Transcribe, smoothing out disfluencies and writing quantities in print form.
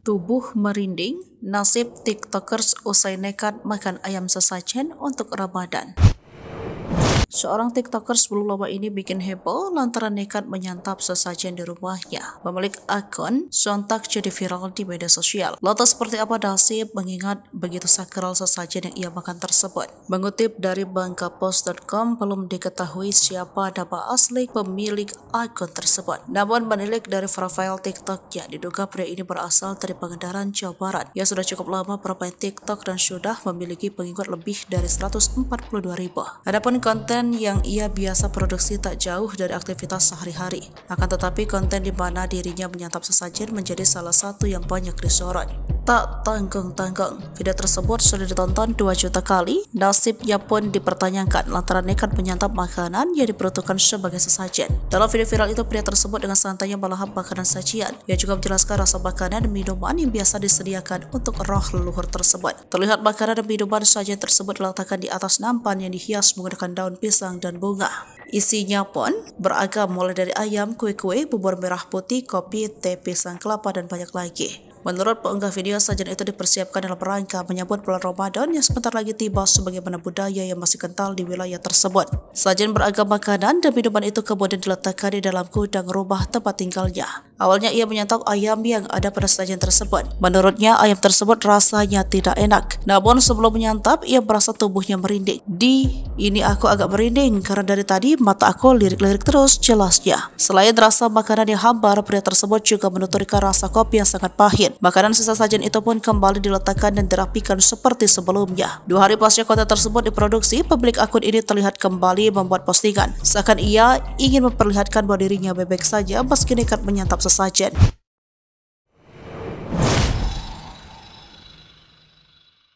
Tubuh merinding, nasib TikTokers usai nekat makan ayam sesajen untuk Ramadan. Seorang TikTokers belum lama ini bikin heboh lantaran nekat menyantap sesajen di rumahnya. Pemilik akun sontak jadi viral di media sosial. Lantas seperti apa nasib mengingat begitu sakral sesajen yang ia makan tersebut? Mengutip dari bangkapost.com, belum diketahui siapa nama asli pemilik akun tersebut. Namun menilik dari profil TikToknya, diduga pria ini berasal dari Pangandaran, Jawa Barat. Ia sudah cukup lama bermain TikTok dan sudah memiliki pengikut lebih dari 142.000. Adapun konten yang ia biasa produksi tak jauh dari aktivitas sehari-hari. Akan tetapi konten di mana dirinya menyantap sesajen menjadi salah satu yang banyak disorot. Tak tanggung-tanggung, video tersebut sudah ditonton 2 juta kali. Nasibnya pun dipertanyakan lantaran nekat menyantap makanan yang diperuntukkan sebagai sesajen. Dalam video viral itu, pria tersebut dengan santainya melahap makanan sajian. Ia juga menjelaskan rasa makanan dan minuman yang biasa disediakan untuk roh leluhur tersebut. Terlihat makanan dan minuman sajian tersebut diletakkan di atas nampan yang dihias menggunakan daun pisang dan bunga. Isinya pun beragam, mulai dari ayam, kue-kue, bubur merah putih, kopi, teh, pisang kelapa, dan banyak lagi. Menurut pengunggah video, sajian itu dipersiapkan dalam rangka menyambut bulan Ramadan yang sebentar lagi tiba, sebagaimana budaya yang masih kental di wilayah tersebut. Sajian beragam makanan dan minuman itu kemudian diletakkan di dalam gudang rumah tempat tinggalnya. Awalnya ia menyantap ayam yang ada pada sajian tersebut. Menurutnya ayam tersebut rasanya tidak enak. Namun sebelum menyantap, ia merasa tubuhnya merinding. Ini aku agak merinding karena dari tadi mata aku lirik-lirik terus, jelasnya. Selain rasa makanan yang hambar, pria tersebut juga menuturkan rasa kopi yang sangat pahit. Makanan sisa sajian itu pun kembali diletakkan dan dirapikan seperti sebelumnya. 2 hari pasca konten tersebut diproduksi, pemilik akun ini terlihat kembali membuat postingan. Seakan ia ingin memperlihatkan bahwa dirinya bebek saja meski nekat menyantap sesajen.